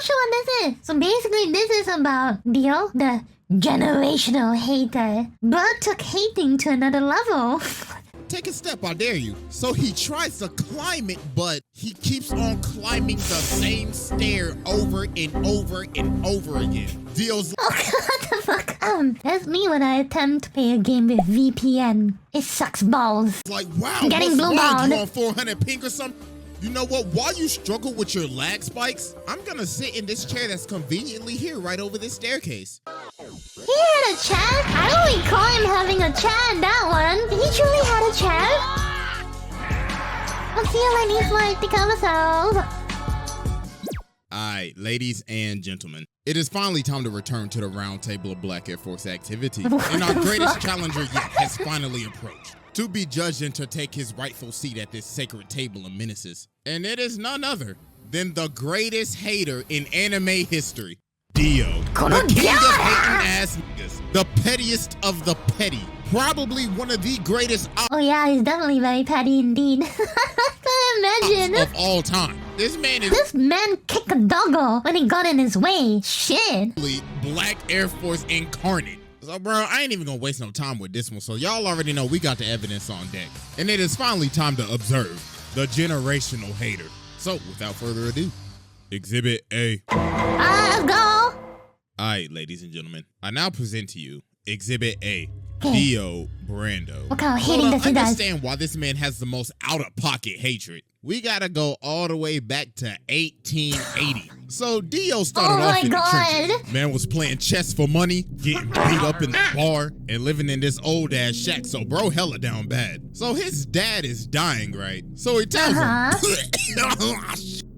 sure what this is. So basically, this is about Dio, the generational hater. Blood took hating to another level. Take a step, I dare you. So he tries to climb it, but he keeps on climbing the same stair over and over and over again. Dio's Oh, what the fuck? That's me when I attempt to play a game with VPN. It sucks balls. like, wow, Getting what's blue wrong? balled. You on 400 ping or something? You know what? While you struggle with your lag spikes, I'm gonna sit in this chair that's conveniently here right over this staircase. He had a chat? I don't recall him having a chat, that one. He truly had a chat? I'll see you ladies like to come myself. Alright, ladies and gentlemen, it is finally time to return to the round table of Black Air Force activity. And our greatest challenger yet has finally approached, to be judged and to take his rightful seat at this sacred table of menaces. And it is none other than the greatest hater in anime history, Dio. The king of hating ass niggas, the pettiest of the petty, probably one of the greatest Oh yeah, he's definitely very petty indeed. I can't imagine. of all time. This man is This man kicked a doggo when he got in his way. Shit. Black Air Force incarnate. So, bro, I ain't even gonna waste no time with this one. So, y'all already know we got the evidence on deck. And it is finally time to observe the generational hater. So, without further ado, Exhibit A. Let's go. Alright, ladies and gentlemen, I now present to you Exhibit A. Dio Brando. What kind of So hating to does he does? understand why this man has the most out-of-pocket hatred, we gotta go all the way back to 1880. So Dio started Oh off my in the God. trenches. Man was playing chess for money, getting beat up in the bar, and living in this old ass shack. So bro hella down bad. So his dad is dying, right? So he tells him,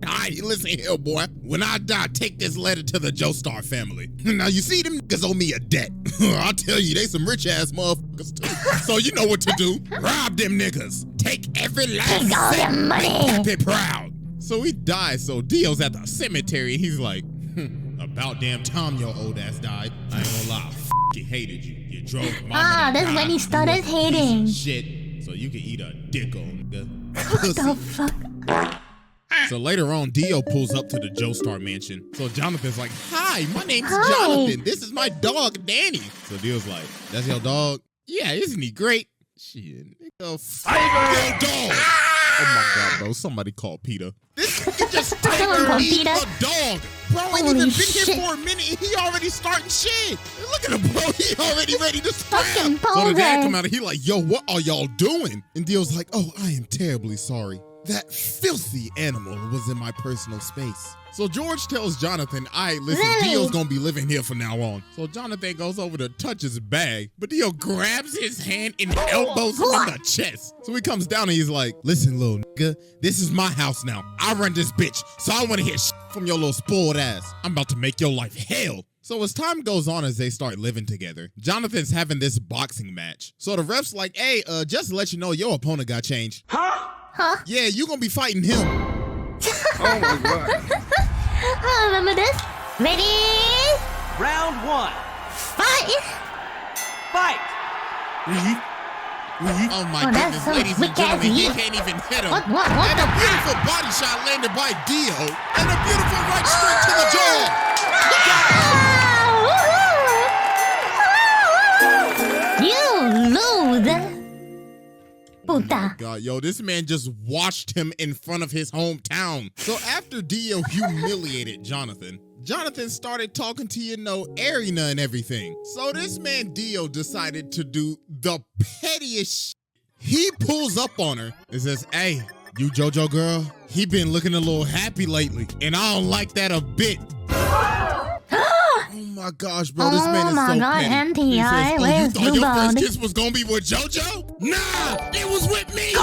Alright, listen here, boy. When I die, take this letter to the Joestar family. Now, you see, them niggas owe me a debt. I'll tell you, they some rich-ass motherfuckers, too. So you know what to do. Rob them niggas. Take every last Take all cent. their money. Make Pappy proud. So he dies, so Dio's at the cemetery, and he's like, about damn time your old ass died. I ain't gonna lie, I hated you. You drove mama to That's when die. he started You a piece of hating. shit, so you can eat a dick on nigga. What the fuck? So later on, Dio pulls up to the Joestar mansion. So Jonathan's like, hi, my name's Hi. Jonathan. This is my dog, Danny. So Dio's like, that's your dog? Yeah, isn't he great? Shit, nigga, fuck your dog. Oh my God, bro, somebody call Peter. This nigga just Someone call eat Peter. a dog. Bro, ain't Holy even been shit. here for a minute and he already starting shit. Look at him, bro, he already ready to scrap. Fucking So the dad poser. come out and he like, yo, what are y'all doing? And Dio's like, oh, I am terribly sorry. That filthy animal was in my personal space. So George tells Jonathan, all right, listen, Really? Dio's gonna be living here from now on. So Jonathan goes over to touch his bag, but Dio grabs his hand and elbows him in the chest. So he comes down and he's like, listen, little nigga, this is my house now. I run this bitch, so I wanna hear shit from your little spoiled ass. I'm about to make your life hell. So as time goes on, as they start living together, Jonathan's having this boxing match. So the ref's like, hey, just to let you know, your opponent got changed. Huh? Yeah, you gonna be fighting him. Oh my God. I remember this. Ready? Round one. Fight! Fight! Oh my Oh, that's goodness, so ladies and wicked. gentlemen, he can't even hit him. What And the a beautiful body shot landed by Dio, and a beautiful right straight to the jaw. You lose! Puta. God, yo, this man just watched him in front of his hometown. So after Dio humiliated Jonathan, Jonathan started talking to, you know, Arena and everything. So this man Dio decided to do the pettiest shit. He pulls up on her and says, hey, you JoJo girl, he been looking a little happy lately, and I don't like that a bit. Oh my gosh, bro, this man is so Oh my God, petty. NTI, He says, oh, you where's thought your first Bluebird? kiss was gonna be with JoJo? Nah, it was with me. So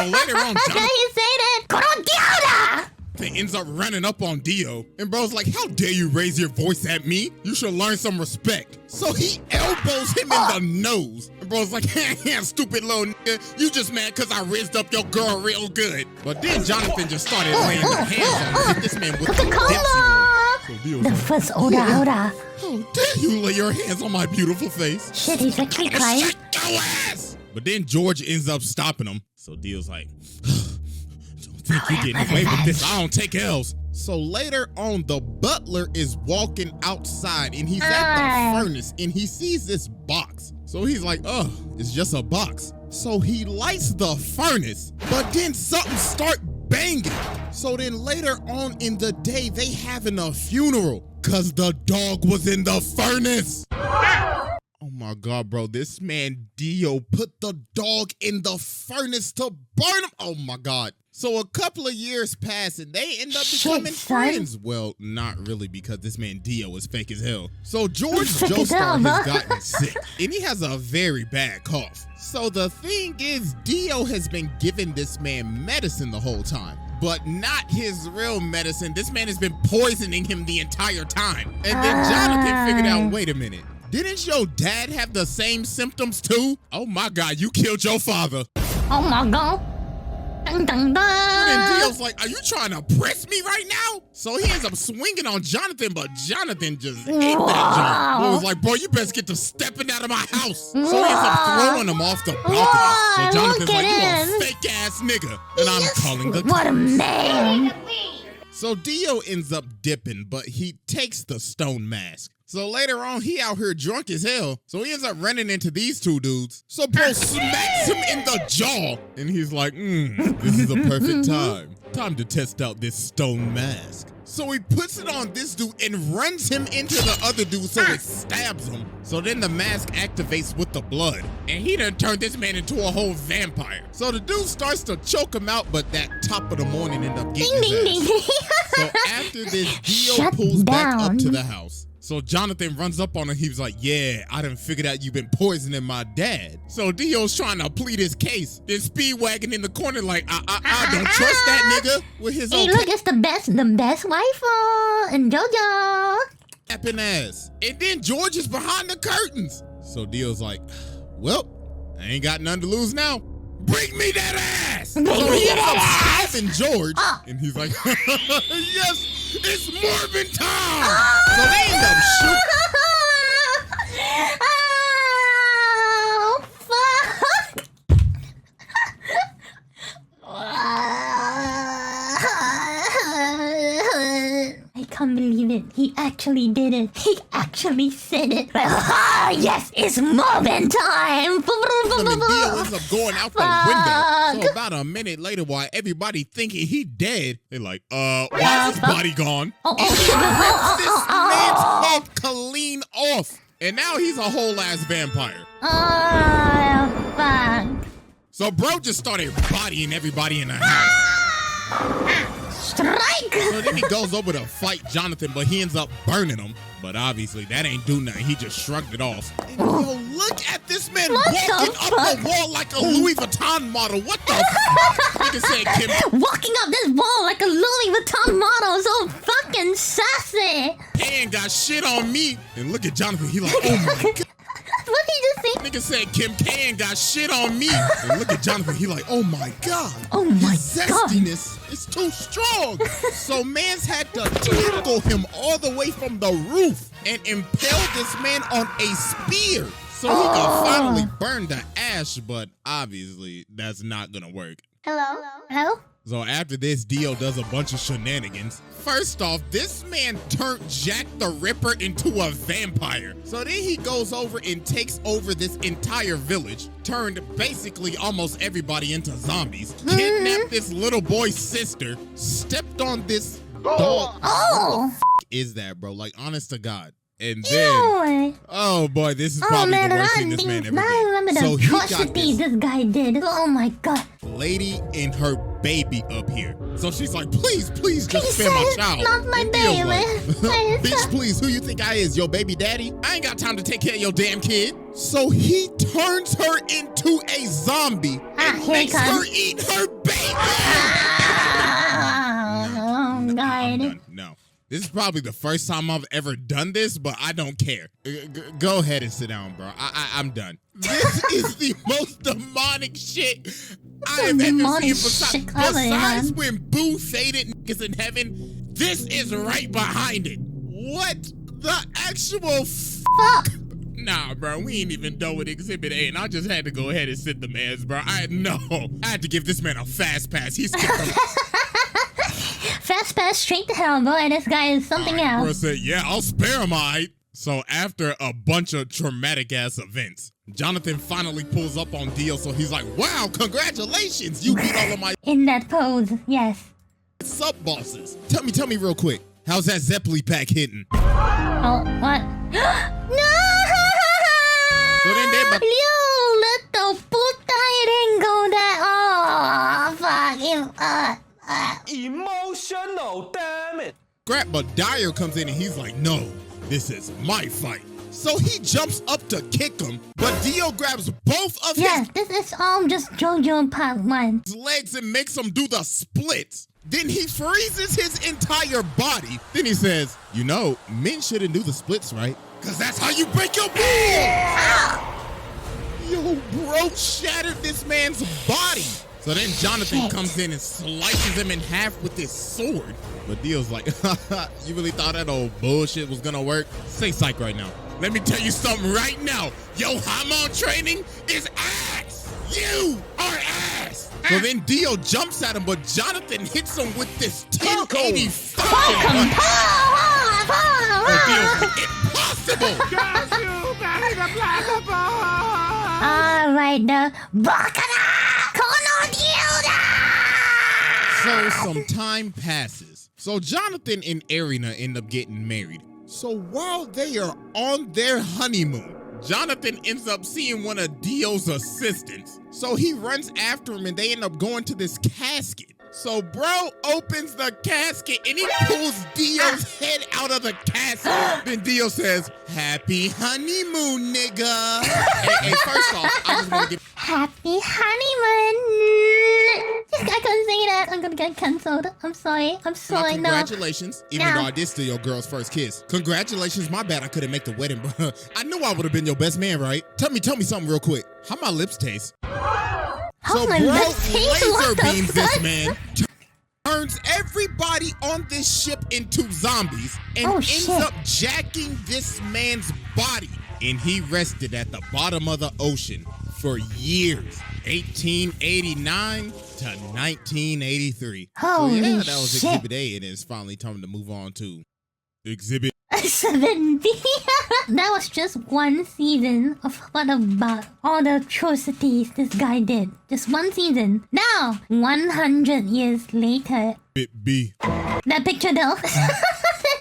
later on, How can you say that? Korogiara! Jonathan ends up running up on Dio, and bro's like, how dare you raise your voice at me? You should learn some respect. So he elbows him in the nose. And bro's like, stupid little nigga, you just mad because I raised up your girl real good. But then Jonathan just started laying their hands on him, hit this man with the Coca-Cola! So Dio's The like, first order. how dare you lay your hands on my beautiful face? Shit, he's actually crying. Shut your ass! But then George ends up stopping him. So Dio's like, think you're getting away with this? I don't take L's. So later on, the butler is walking outside and he's at the furnace and he sees this box. So he's like, oh, it's just a box. So he lights the furnace, but then something start banging. So then later on in the day, they having a funeral because the dog was in the furnace. Oh my God, bro. This man Dio put the dog in the furnace to burn him. Oh my God. So a couple of years pass and they end up becoming friends. Well, not really, because this man Dio is fake as hell. So George Joestar has gotten sick and he has a very bad cough. So the thing is, Dio has been giving this man medicine the whole time, but not his real medicine. This man has been poisoning him the entire time. And then Jonathan figured out, wait a minute. Didn't your dad have the same symptoms too? Oh my God, you killed your father. Oh my God. Dun, dun, dun. And Dio's like, are you trying to press me right now? So he ends up swinging on Jonathan, but Jonathan just ate that jump. He was like, bro, you best get to stepping out of my house. So he ends up throwing him off the balcony. So Jonathan's like, you a fake ass nigga. And I'm calling the cops. What a man. So Dio ends up dipping, but he takes the stone mask. So later on, he out here drunk as hell. So he ends up running into these two dudes. So bro smacks him in the jaw. And he's like, this is a perfect time. Time to test out this stone mask. So he puts it on this dude and runs him into the other dude so it stabs him. So then the mask activates with the blood. And he done turned this man into a whole vampire. So the dude starts to choke him out, but that top of the morning end up getting his ass. So after this, Dio pulls back up to the house. So Jonathan runs up on him. He was like, yeah, I done figured out you've been poisoning my dad. So Dio's trying to plead his case. Then Speedwagon in the corner like, I don't trust that nigga with his own. Hey, look, it's the best wife and JoJo. Tapping ass. And then George is behind the curtains. So Dio's like, well, I ain't got nothing to lose now. Bring me that ass! So he ends up stabbing George. And he's like, yes! It's Morbin time! So they end up shooting. Oh, fuck! I can't believe it. He actually did it. He actually said it. Yes, it's Morbin time! So the deal ends up going out the window. So about a minute later, while everybody thinking he dead, they're like, why is his body gone? And he rips this man's head clean off. And now he's a whole ass vampire. Oh, fuck. So bro just started bodying everybody in the house. Strike! So then he goes over to fight Jonathan, but he ends up burning him. But obviously that ain't do nothing. He just shrugged it off. And yo, look at this man walking up the wall like a Louis Vuitton model. What the fuck? Nigga said Kim. Walking up this wall like a Louis Vuitton model, so fucking sassy. And got shit on me. And look at Jonathan. He like, oh my God. What did you just say? Nigga said Kim K got shit on me. And look at Jonathan. He like, oh my God. Oh my God. Zestiness is too strong. So mans had to tackle him all the way from the roof and impale this man on a spear so he could finally burn the ash. But obviously that's not gonna work. Hello? Hello? So after this, Dio does a bunch of shenanigans. First off, this man turned Jack the Ripper into a vampire. So then he goes over and takes over this entire village, turned basically almost everybody into zombies, kidnapped this little boy's sister, stepped on this dog. Oh! What the f is that, bro? Like, honest to God. And then, oh boy, this is probably the worst thing this man ever did. I remember the atrocities this guy did. Oh my God. Lady and her baby up here. So she's like, please just spare my child. Not my baby. Like, bitch, please, who you think I is? Your baby daddy? I ain't got time to take care of your damn kid. So he turns her into a zombie and makes her eat her baby. Oh God. No. This is probably the first time I've ever done this, but I don't care. Go ahead and sit down, bro. I'm done. This is the most demonic shit I have ever seen. Besides when Boo faded niggas in heaven, this is right behind it. What the actual fuck? Nah, bro, we ain't even done with Exhibit A, and I just had to go ahead and sit the mans, bro. I had to give this man a fast pass. He skipped Fast pass straight to hell, bro, and this guy is something else. Bro said, yeah, I'll spare him, alright. So after a bunch of traumatic ass events, Jonathan finally pulls up on Dio, so he's like, wow, congratulations, you beat all of my In that pose, yes. sub-bosses. Tell me real quick, how's that Zeppeli pack hitting? Oh, what? No! So then they about You little puta, I didn't go that. Oh, fuck him. Emotional, damn it. scrap, but Dio comes in and he's like, no, this is my fight. So he jumps up to kick him, but Dio grabs both of Yes, this is all just JoJo Part 1. his legs and makes him do the splits. Then he freezes his entire body. Then he says, you know, men shouldn't do the splits, right? Because that's how you break your bones! Yo, bro shattered this man's body. So then Jonathan comes in and slices him in half with his sword. But Dio's like, you really thought that old bullshit was gonna work? Say psych right now. Let me tell you something right now. Yo, hormone training is ass. You are ass. So then Dio jumps at him, but Jonathan hits him with this 1080 fucking punch. So Dio's like, impossible. Alright, the Bakana Kono So some time passes. So Jonathan and Erina end up getting married. So while they are on their honeymoon, Jonathan ends up seeing one of Dio's assistants. So he runs after him and they end up going to this casket. So bro opens the casket and he pulls Dio's head out of the casket. Then Dio says, happy honeymoon, nigga. Hey, first off, I just want to give Happy honeymoon! I couldn't say that. I'm gonna get cancelled. I'm sorry. I'm sorry. No. Congratulations, even though I did steal your girl's first kiss. Congratulations, my bad I couldn't make the wedding, bro. I knew I would have been your best man, right? Tell me something real quick. How my lips taste? Oh my lips taste? laser What the beams this fuck? man. Turns everybody on this ship into zombies and Oh, ends shit. up jacking this man's body. And he rested at the bottom of the ocean for years. 1889 to 1983. Holy so yeah, that was shit. Exhibit A, and it's finally time to move on to Exhibit 7B. That was just one season of what about all the atrocities this guy did. Just one season. Now, 100 years later. B. That picture though.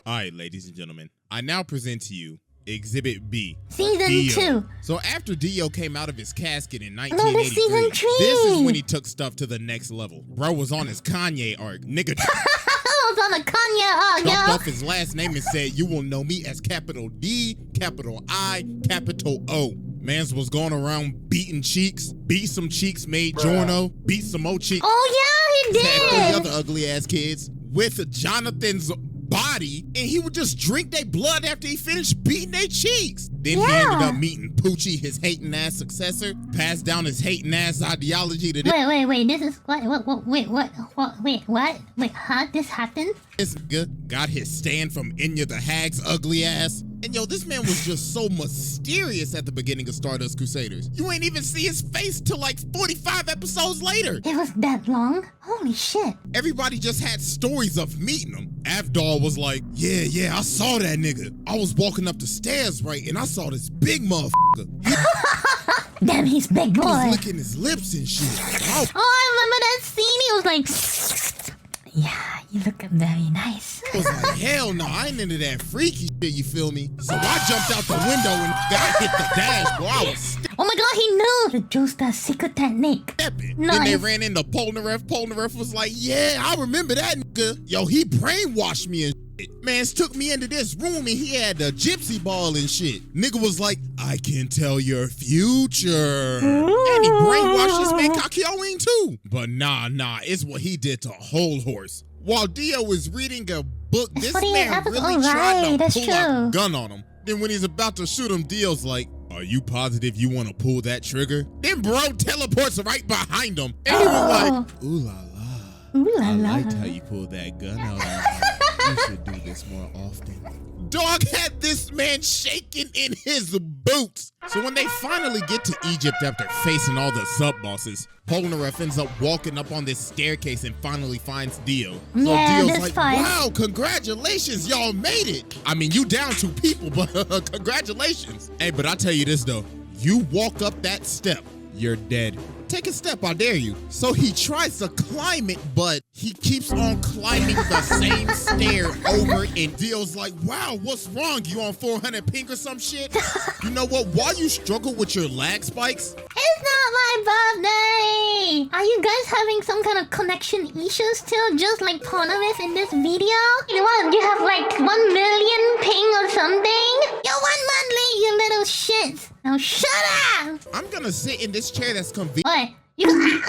All right, ladies and gentlemen, I now present to you Exhibit B. Season Dio. 2. So after Dio came out of his casket in No, this 1983, season 3. this is when he took stuff to the next level. Bro was on his Kanye arc. Nigga I was on the Kanye jumped yo. off his last name and said, you will know me as capital D, capital I, capital O. Mans was going around beating cheeks, beat some cheeks, made Giorno, beat some more cheeks. Oh yeah, he Had did. 3 other ugly ass kids with Jonathan's body, and he would just drink their blood after he finished beating their cheeks. Then he ended up meeting Poochie, his hating ass successor, passed down his hating ass ideology to Wait, this is wait, huh? This happened? this nigga, got his stand from Enya the Hag's ugly ass. And yo, this man was just so mysterious at the beginning of Stardust Crusaders. You ain't even see his face till like 45 episodes later. It was that long? Holy shit. Everybody just had stories of meeting him. Avdol was like, yeah, I saw that nigga. I was walking up the stairs, right, and I saw this big motherfucker. He Damn, he's big boy. was licking his lips and shit. Oh, I remember that scene. He was like, yeah, you look very nice. I was like, hell no, I ain't into that freaky shit, you feel me? So I jumped out the window and I hit the dash, bro. I was Oh my god, he knew the Joestar secret technique. stepping. Nice. Then they ran into Polnareff. Polnareff was like, yeah, I remember that nigga. Yo, he brainwashed me and shit. Mans took me into this room and he had the gypsy ball and shit. Nigga was like, I can tell your future. And he brainwashed this man Kakyoin too. But nah, it's what he did to Whole Horse. While Dio was reading a book, this 48 man episodes. really tried to That's pull out true. a gun on him. Then when he's about to shoot him, Dio's like, are you positive you want to pull that trigger? Then bro teleports right behind him. And he was like, ooh la la. Ooh la I la. liked how you pulled that gun out on me. You should do this more often. Dog had this man shaking in his boots. So when they finally get to Egypt after facing all the sub-bosses, Polnareff ends up walking up on this staircase and finally finds Dio. So Yeah, Dio's that's like, fine. wow, congratulations, y'all made it. I mean, you down 2 people, but congratulations. Hey, but I tell you this though, you walk up that step, you're dead. Take a step, I dare you. So he tries to climb it, but he keeps on climbing the same stair over, and Dio's like, wow, what's wrong? You on 400 ping or some shit? You know what? While you struggle with your lag spikes, It's not my birthday! Are you guys having some kind of connection issues too? Just like Polnareff in this video? You want, you have like 1 million ping or something? You're 1 month late, you little shit! Now shut up! I'm gonna sit in this chair that's What? You...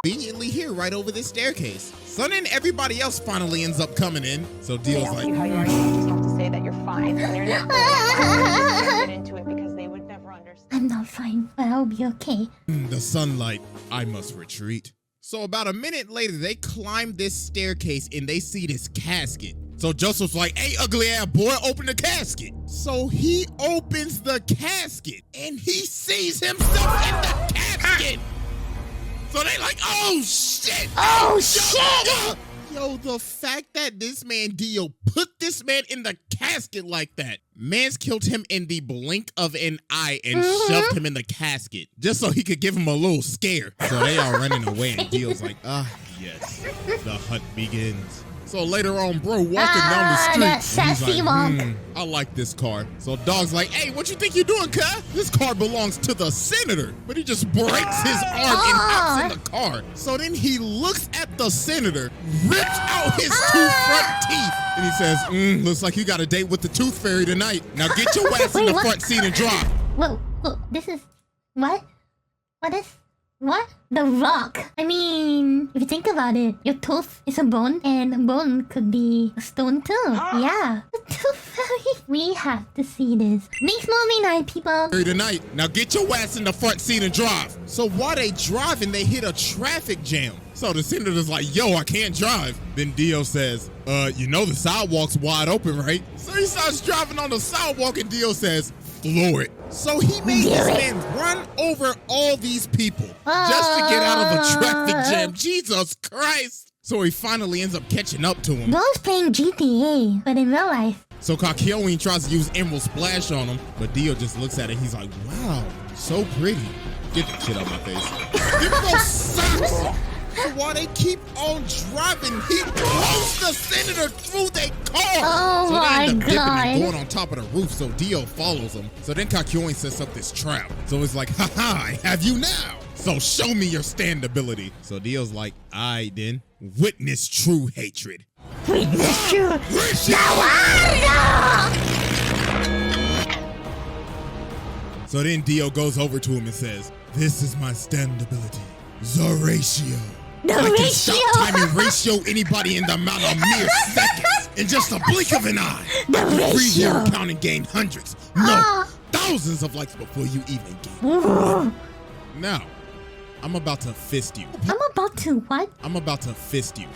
conveniently here right over this staircase. So then everybody else finally ends up coming in. So Dio's Ask like, you how you are, you just have to say that you're fine when you're not. Get into it because they would never understand. I'm not fine, but I'll be okay. the sunlight, I must retreat. So about a minute later, they climb this staircase and they see this casket. So Joseph's like, hey, ugly ass boy, open the casket. So he opens the casket and he sees himself in the casket. So they like, oh shit. Oh shit! Yo, the fact that this man Dio put this man in the casket like that. Man's killed him in the blink of an eye and shoved him in the casket just so he could give him a little scare. So they are running away and Dio's like, yes, the hunt begins. So later on, bro, walking down the street, that and sassy he's walk. like, I like this car. So Dog's like, hey, what you think you're doing, cuz? This car belongs to the senator. But he just breaks his arm and hops in the car. So then he looks at the senator, rips out his 2 front teeth, and he says, looks like you got a date with the tooth fairy tonight. Now get your ass in the front seat and drive. Whoa, this is... What? What is... What? The rock. I mean, if you think about it, your tooth is a bone, and a bone could be a stone too. Yeah. The tooth fairy. We have to see this. Next movie night, people. Tonight. Now get your ass in the front seat and drive. So while they driving, they hit a traffic jam. So the senator's like, yo, I can't drive. Then Dio says, you know the sidewalk's wide open, right? So he starts driving on the sidewalk and Dio says, floor it. So he made this man run over all these people just to get out of a traffic jam. Jesus Christ. So he finally ends up catching up to him. Bro's playing GTA, but in real life. So 𝐭𝐞𝐞𝐦𝐨𝐫𝐞𝐞𝐦𝐿 tries to use Emerald Splash on him, but Dio just looks at it. He's like, wow, so pretty. Get that shit out my face. Give me those socks. So while they keep on driving, he blows the senator through their car. Oh so my they end up dipping God. and going on top of the roof, so Dio follows him. So then 𝐭𝐿𝐞𝐿 sets up this trap. So it's like, haha, I have you now. So show me your stand ability. So Dio's like, alright then, witness true hatred. Witness true. So then Dio goes over to him and says, this is my stand ability, the ratio. I can stop time and ratio anybody in the amount of mere seconds in just a blink of an eye. I can freeze your account and gain hundreds, no, thousands of likes before you even gain. Now, I'm about to fist you. I'm about to what? I'm about to fist you.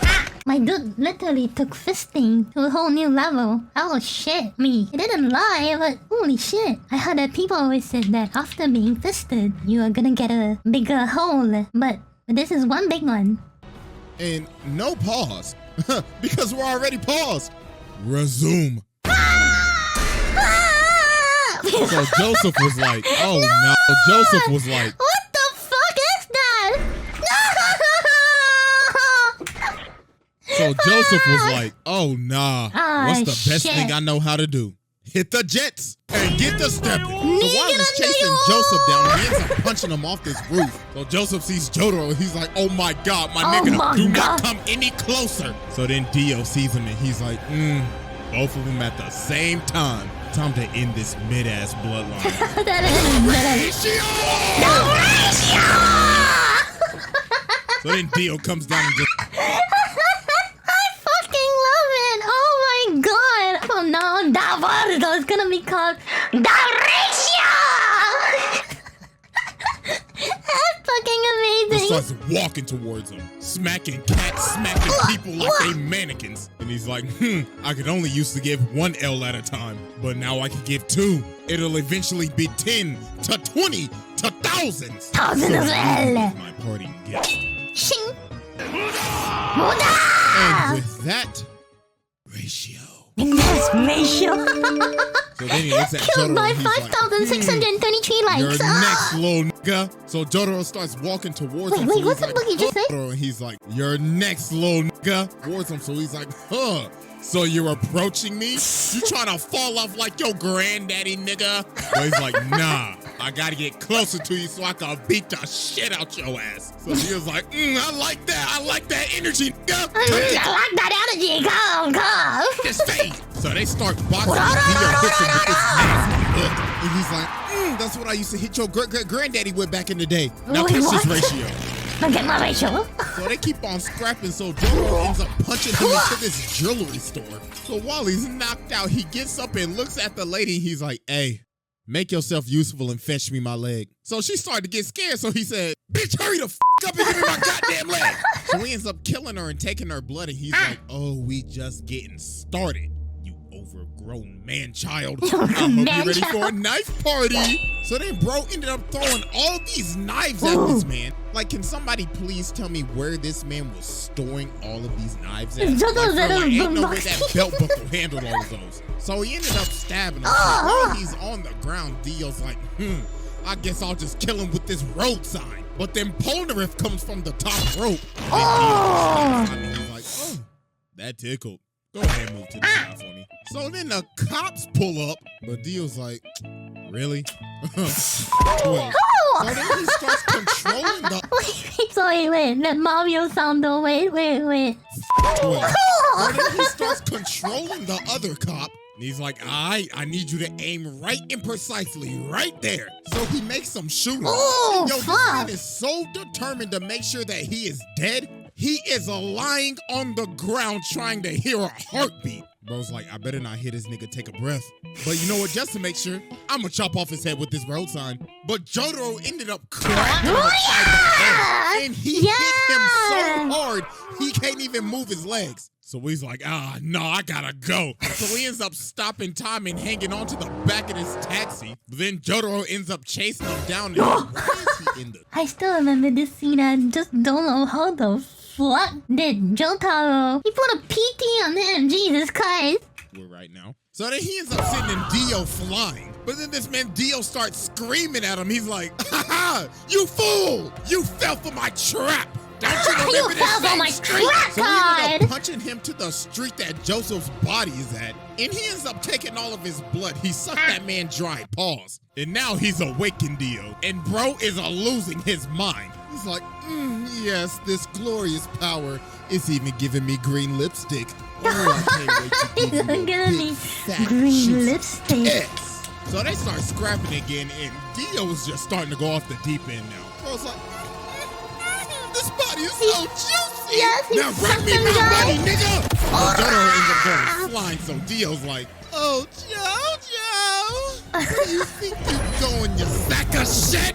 My dude literally took fisting to a whole new level. Oh shit, me. It didn't lie, but holy shit. I heard that people always said that after being fisted, you are gonna get a bigger hole. But this is one big one. And no pause, because we're already paused. Resume. So Joseph was like, oh no. Joseph was like, What the fuck is that? so Joseph was like, oh nah. Ah, What's the best shit. thing I know how to do? Hit the jets and get the stepping. So while he's Nigga, chasing no. Joseph down, he ends up punching him off this roof. So Joseph sees Jojo and he's like, oh my God, my Oh nigga, my do God. not come any closer. So then Dio sees him and he's like, both of them at the same time. Time to end this mid-ass bloodline. That is So then Dio comes down and just I fucking love it! Oh my god! Oh no, that word is gonna be called Dauricio! That's fucking amazing! starts walking towards him. smacking cats, smacking people like they mannequins. And he's like, I could only used to give 1 L at a time, but now I can give 2. It'll eventually be 10 to 20 to thousands. Thousands of L. My parting gift. Shing. And with that ratio. That's ratio. So then he looks at Killed Jotaro by and he's like, 5,633 likes. You're next, little nigga. So Jotaro starts walking towards him. Wait, so what's he's the book you just said? Jotaro, and he's like, you're next, little nigga. Towards him. So he's like, so you're approaching me? You trying to fall off like your granddaddy, nigga? But he's like, nah, I gotta get closer to you so I can beat the shit out your ass. So he was like, I like that. I like that energy, nigga. I like that energy. Come. Just stay. So they start boxing. Dio hits him with his ass hook. And he's like, that's what I used to hit your granddaddy with back in the day. Now Wait, catch what? this ratio. Look at my ratio. So they keep on scrapping, so Jotaro ends up punching him into this jewelry store. So while he's knocked out, he gets up and looks at the lady. He's like, hey, make yourself useful and fetch me my leg. So she started to get scared, so he said, bitch, hurry the f*** up and give me my goddamn leg. So he ends up killing her and taking her blood, and he's like, oh, we just getting started. Overgrown man-child. I hope you're ready for a knife party. So then bro ended up throwing all these knives at this man. Like, can somebody please tell me where this man was storing all of these knives at? Ain't no way that belt buckle handled all of those. So he ended up stabbing him. So while he's on the ground, Dio's like, I guess I'll just kill him with this road sign. But then Polnareff comes from the top rope. And he's like, that tickled. Go ahead and move to the side for me. So then the cops pull up, but Dio's like, really? Wait. So then he starts controlling the... Wait. That Mario sound though. Wait. So then he starts controlling the other cop. And he's like, I need you to aim right and precisely right there. So he makes some shooting. This man is so determined to make sure that he is dead. He is lying on the ground trying to hear a heartbeat. Bro's like, I better not hear this nigga take a breath. But you know what? Just to make sure, I'm gonna chop off his head with this road sign. But Jotaro ended up cracking him upside the head. And he hit him so hard, he can't even move his legs. So he's like, no, I gotta go. So he ends up stopping time and hanging on to the back of this taxi. But then Jotaro ends up chasing him down. And where is he in the... I still remember this scene. I just don't know how the fuck did Jotaro... He put a PT on him, Jesus Christ. We're right now. So then he ends up sending Dio flying. But then this man Dio starts screaming at him. He's like, you fool! You fell for my trap! Don't you remember this same street? So he ended up punching him to the street that Joseph's body is at. And he ends up taking all of his blood. He sucked that man dry. Pause. And now he's awakened Dio. And bro is losing his mind. He's like, yes, this glorious power is even giving me green lipstick. Oh, I can't wait to give you a big, fat green lipstick. So they start scrapping again, and Dio is just starting to go off the deep end now. Bro's like, this body is so juicy. Yes, now bring me my money, nigga. Jotaro ends up going flying, so Dio's like, oh, Jojo, where do you think you're going, you sack of shit?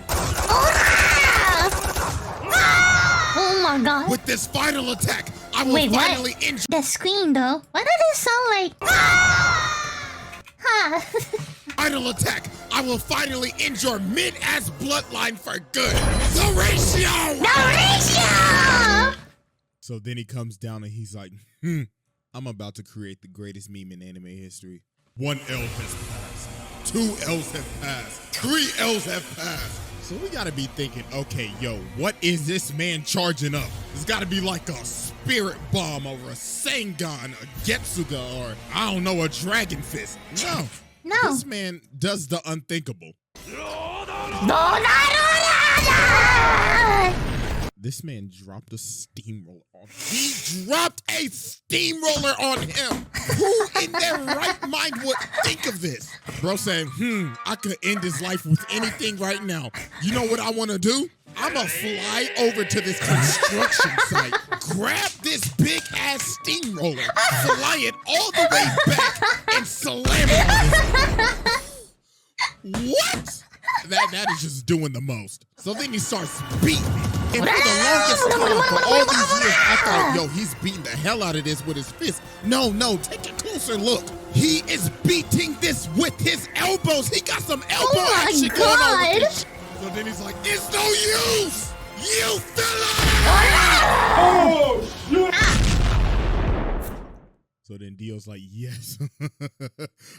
Oh my god. With this final attack, I will finally injure... The scream though. Why does it sound like... Final attack, I will finally end your mid-ass bloodline for good. The ratio! So then he comes down and he's like, I'm about to create the greatest meme in anime history. 1 L has passed. 2 L's have passed. 3 L's have passed. So we gotta be thinking, okay, yo, what is this man charging up? It's gotta be like a spirit bomb or a Sengon, a Getsuga, or I don't know, a Dragon Fist. No. This man does the unthinkable. This man dropped a steamroller on him. He dropped a steamroller on him. Who in their right mind would think of this? Bro saying, I could end his life with anything right now. You know what I want to do? I'm going to fly over to this construction site, grab this big-ass steamroller, fly it all the way back, and slam it on this. What? That is just doing the most. So then he starts beating me. And for the longest time, for all these years, I thought, yo, he's beating the hell out of this with his fist. No, take a closer look. He is beating this with his elbows. He got some elbow action going on with this. So then he's like, it's no use. You fella! Oh, shit! So then Dio's like, yes,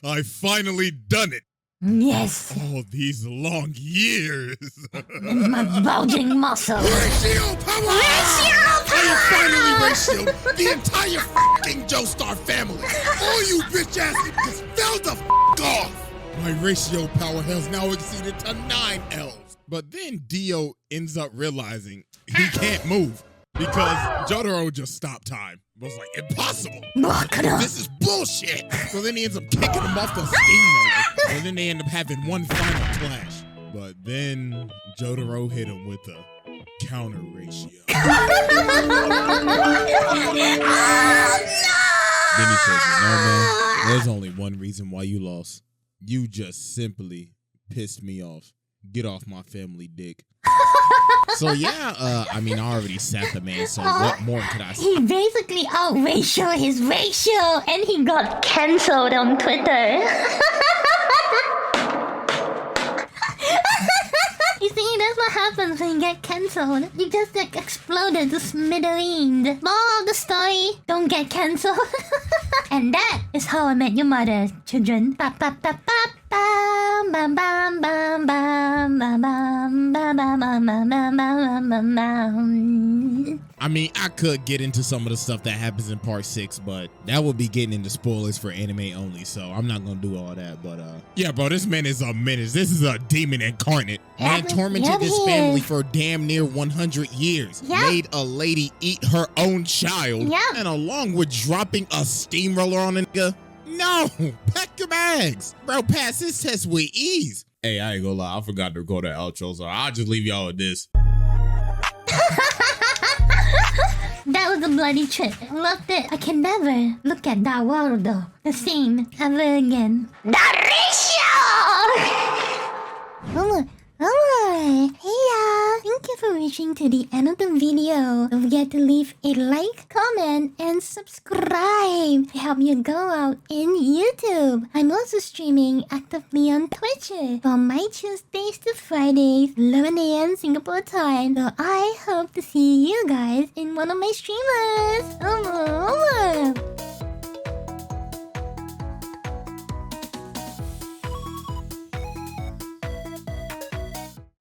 I finally done it. Yes. All these long years. My bulging muscle. Ratio power! Ratio I am finally ratioed the entire fucking Joestar family. All you bitch ass niggas fell the off. My ratio power has now exceeded to 9 elves. But then Dio ends up realizing he can't move because Jotaro just stopped time. It was like, impossible. This is bullshit. So then he ends up kicking him off the steamroller. And then they end up having one final clash. But then Jotaro hit him with a counter ratio. Then he says, you know, man, there's only one reason why you lost. You just simply pissed me off. Get off my family dick. So yeah, I mean, I already sat the man, so what more could I say? He basically out-ratioed his ratio and he got cancelled on Twitter. You see, that's what happens when you get cancelled. You just like exploded to smithereens. Moral of the story, don't get cancelled. And that is How I Met Your Mother, children. Ba ba ba ba bam bam bam bam bam bam bam bam bam bam bam bam bam. I mean, I could get into some of the stuff that happens in part 6, but that would be getting into spoilers for anime only, so I'm not gonna do all that. But yeah, bro, this man is a menace. This is a demon incarnate. Man tormented his family for damn near 100 years. Made a lady eat her own child. And along with dropping a steamroller on a nigga, no, pack your bags. Bro, pass this test with ease. Hey, I ain't gonna lie, I forgot to record the outro, so I'll just leave y'all with this. That was a bloody trip. Loved it. I can never look at that world though the same ever again. Alright. Hey y'all. Thank you for reaching to the end of the video. Don't forget to leave a like, comment, and subscribe to help me go out in YouTube. I'm also streaming actively on Twitch from my Tuesdays to Fridays, 11 a.m. Singapore time. So I hope to see you guys in one of my streamers.